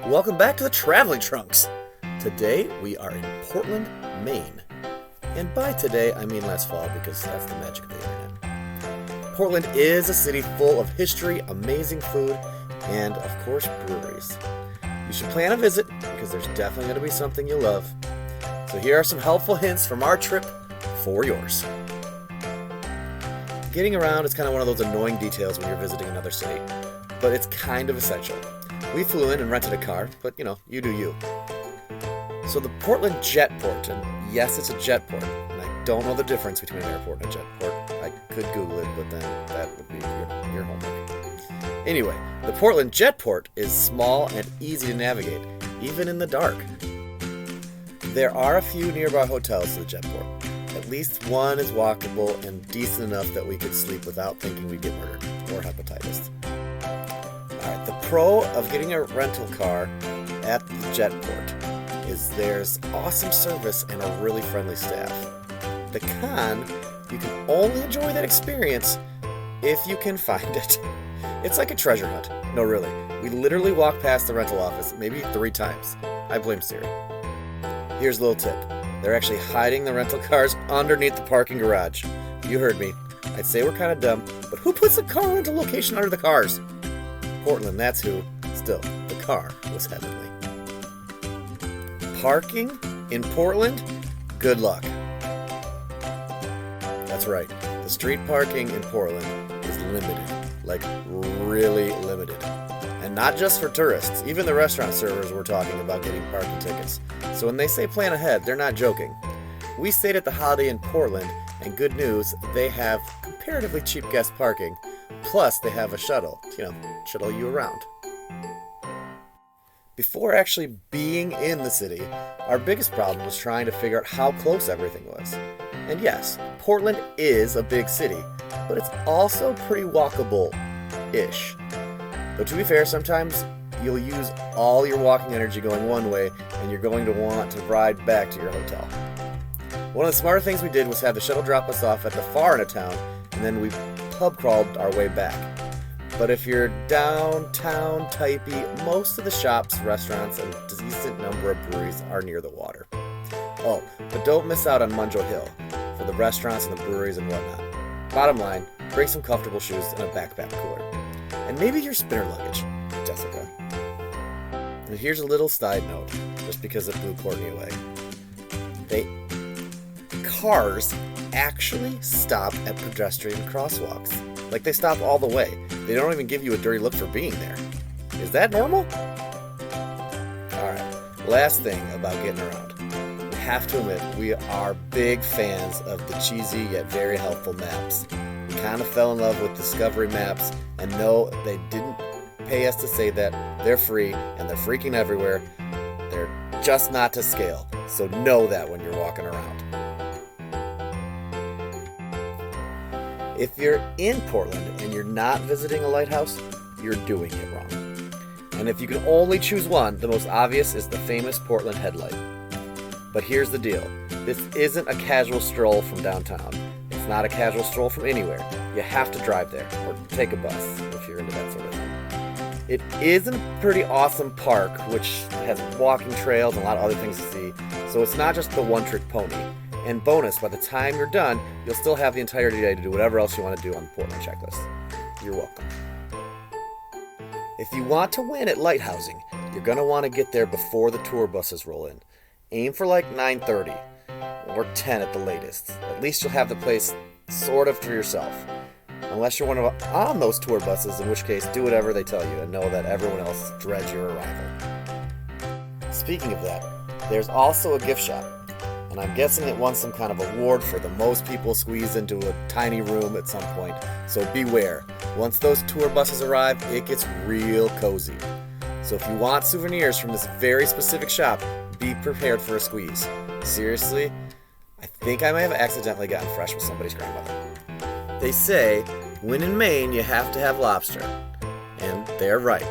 Welcome back to the Traveling Trunks. Today we are in Portland, Maine. And by today, I mean last fall because that's the magic of the internet. Portland is a city full of history, amazing food, and of course breweries. You should plan a visit because there's definitely going to be something you'll love. So here are some helpful hints from our trip for yours. Getting around is kind of one of those annoying details when you're visiting another city, but it's kind of essential. We flew in and rented a car, but you do you. So the Portland Jetport, and yes, it's a jetport, and I don't know the difference between an airport and a jetport. I could Google it, but then that would be your homework. Anyway, the Portland Jetport is small and easy to navigate, even in the dark. There are a few nearby hotels to the Jetport. At least one is walkable and decent enough that we could sleep without thinking we'd get murdered or hepatitis. Alright, the pro of getting a rental car at the Jetport is there's awesome service and a really friendly staff. The con, you can only enjoy that experience if you can find it. It's like a treasure hunt. No, really. We literally walked past the rental office maybe 3 times. I blame Siri. Here's a little tip. They're actually hiding the rental cars underneath the parking garage. You heard me. I'd say we're kind of dumb, but who puts a car rental location under the cars? Portland, that's who. Still, the car was heavenly. Parking in Portland? Good luck. That's right. The street parking in Portland is limited. Like, really limited. And not just for tourists. Even the restaurant servers were talking about getting parking tickets. So when they say plan ahead, they're not joking. We stayed at the Holiday in Portland, and good news, they have comparatively cheap guest parking. Plus, they have a shuttle, shuttle you around. Before actually being in the city, our biggest problem was trying to figure out how close everything was. And yes, Portland is a big city, but it's also pretty walkable-ish. But to be fair, sometimes you'll use all your walking energy going one way, and you're going to want to ride back to your hotel. One of the smarter things we did was have the shuttle drop us off at the far end of town, and then we pub crawled our way back. But if you're downtown typey, most of the shops, restaurants, and a decent number of breweries are near the water. Oh, but don't miss out on Munjo Hill for the restaurants and the breweries and whatnot. Bottom line, bring some comfortable shoes and a backpack cooler. And maybe your spinner luggage, Jessica. And here's a little side note, just because it blew Courtney away. Cars actually stop at pedestrian crosswalks. Like, they stop all the way. They don't even give you a dirty look for being there. Is that normal? Alright, last thing about getting around. We have to admit, we are big fans of the cheesy yet very helpful maps. We kind of fell in love with Discovery Maps, and no, they didn't pay us to say that. They're free, and they're freaking everywhere. They're just not to scale, so know that when you're walking around. If you're in Portland and you're not visiting a lighthouse, you're doing it wrong. And if you can only choose one, the most obvious is the famous Portland headlight. But here's the deal. This isn't a casual stroll from downtown. It's not a casual stroll from anywhere. You have to drive there, or take a bus if you're into that sort of thing. It is a pretty awesome park, which has walking trails and a lot of other things to see, so it's not just the one-trick pony. And bonus, by the time you're done, you'll still have the entire day to do whatever else you want to do on the Portland checklist. You're welcome. If you want to win at lighthousing, you're going to want to get there before the tour buses roll in. Aim for like 9:30, or 10 at the latest. At least you'll have the place sort of to yourself. Unless you're on those tour buses, in which case do whatever they tell you and know that everyone else dreads your arrival. Speaking of that, there's also a gift shop. And I'm guessing it won some kind of award for the most people squeezed into a tiny room at some point. So beware. Once those tour buses arrive, it gets real cozy. So if you want souvenirs from this very specific shop, be prepared for a squeeze. Seriously, I think I may have accidentally gotten fresh with somebody's grandmother. They say, when in Maine, you have to have lobster. And they're right,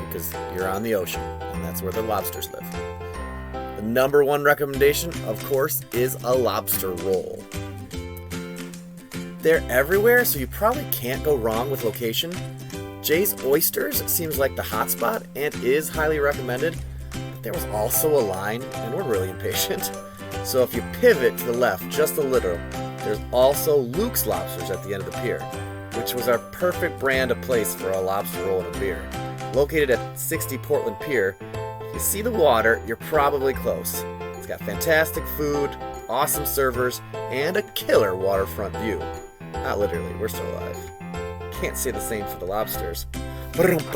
because you're on the ocean, and that's where the lobsters live. The number one recommendation, of course, is a lobster roll. They're everywhere, so you probably can't go wrong with location. Jay's Oysters seems like the hot spot and is highly recommended, but there was also a line, and we're really impatient. So if you pivot to the left just a little, there's also Luke's Lobsters at the end of the pier, which was our perfect brand of place for a lobster roll and a beer. Located at 60 Portland Pier, if you see the water, you're probably close. It's got fantastic food, awesome servers, and a killer waterfront view. Not literally, we're still alive. Can't say the same for the lobsters. Sorry, that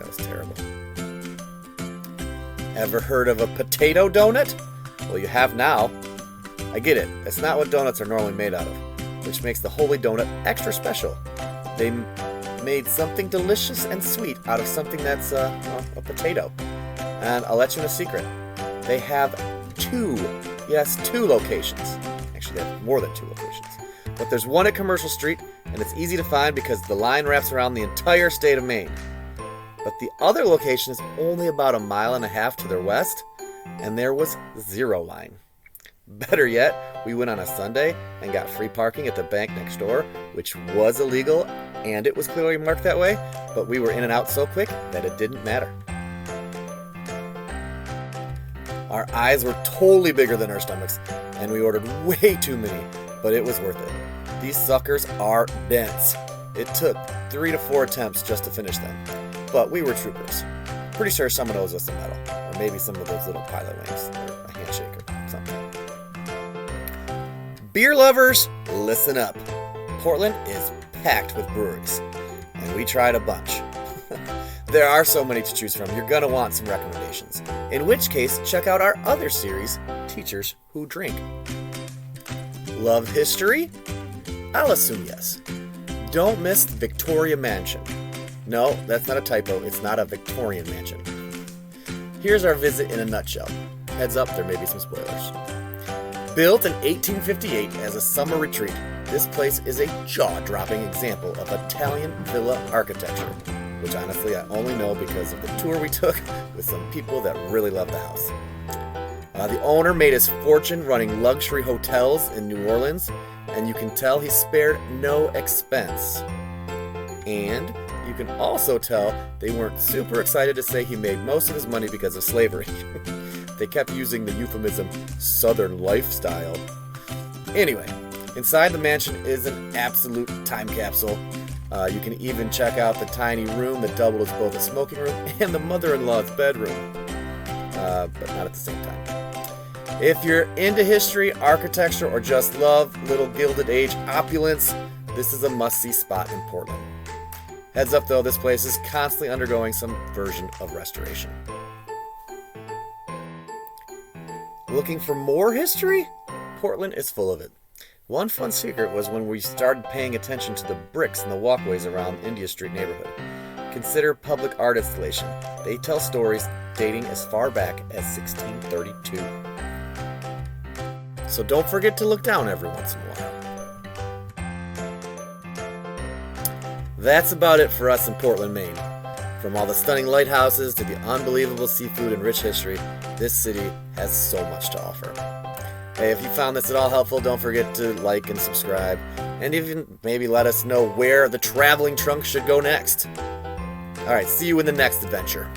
was terrible. Ever heard of a potato donut? Well, you have now. I get it, that's not what donuts are normally made out of, which makes the Holy Donut extra special. They made something delicious and sweet out of something that's a potato. And I'll let you in a secret. They have two locations. Actually, they have more than 2 locations. But there's one at Commercial Street, and it's easy to find because the line wraps around the entire state of Maine. But the other location is only about 1.5 miles to their west, and there was 0 line. Better yet, we went on a Sunday and got free parking at the bank next door, which was illegal, and it was clearly marked that way, but we were in and out so quick that it didn't matter. Our eyes were totally bigger than our stomachs, and we ordered way too many, but it was worth it. These suckers are dense. It took 3 to 4 attempts just to finish them, but we were troopers. Pretty sure someone owes us a medal, or maybe some of those little pilot wings, or a handshake or something. Beer lovers, listen up. Portland is packed with breweries, and we tried a bunch. There are so many to choose from, you're gonna want some recommendations. In which case, check out our other series, Teachers Who Drink. Love history? I'll assume yes. Don't miss Victoria Mansion. No, that's not a typo, it's not a Victorian mansion. Here's our visit in a nutshell. Heads up, there may be some spoilers. Built in 1858 as a summer retreat, this place is a jaw-dropping example of Italian villa architecture, which honestly I only know because of the tour we took with some people that really love the house. The owner made his fortune running luxury hotels in New Orleans, and you can tell he spared no expense. And you can also tell they weren't super excited to say he made most of his money because of slavery. They kept using the euphemism Southern lifestyle. Anyway, inside the mansion is an absolute time capsule. You can even check out the tiny room that doubled as both a smoking room and the mother-in-law's bedroom, but not at the same time. If you're into history, architecture, or just love little Gilded Age opulence, this is a must-see spot in Portland. Heads up though, this place is constantly undergoing some version of restoration. Looking for more history? Portland is full of it. One fun secret was when we started paying attention to the bricks in the walkways around India Street neighborhood. Consider public art installation. They tell stories dating as far back as 1632. So don't forget to look down every once in a while. That's about it for us in Portland, Maine. From all the stunning lighthouses to the unbelievable seafood and rich history, this city has so much to offer. Hey, if you found this at all helpful, don't forget to like and subscribe, and even maybe let us know where the traveling trunk should go next. Alright, see you in the next adventure.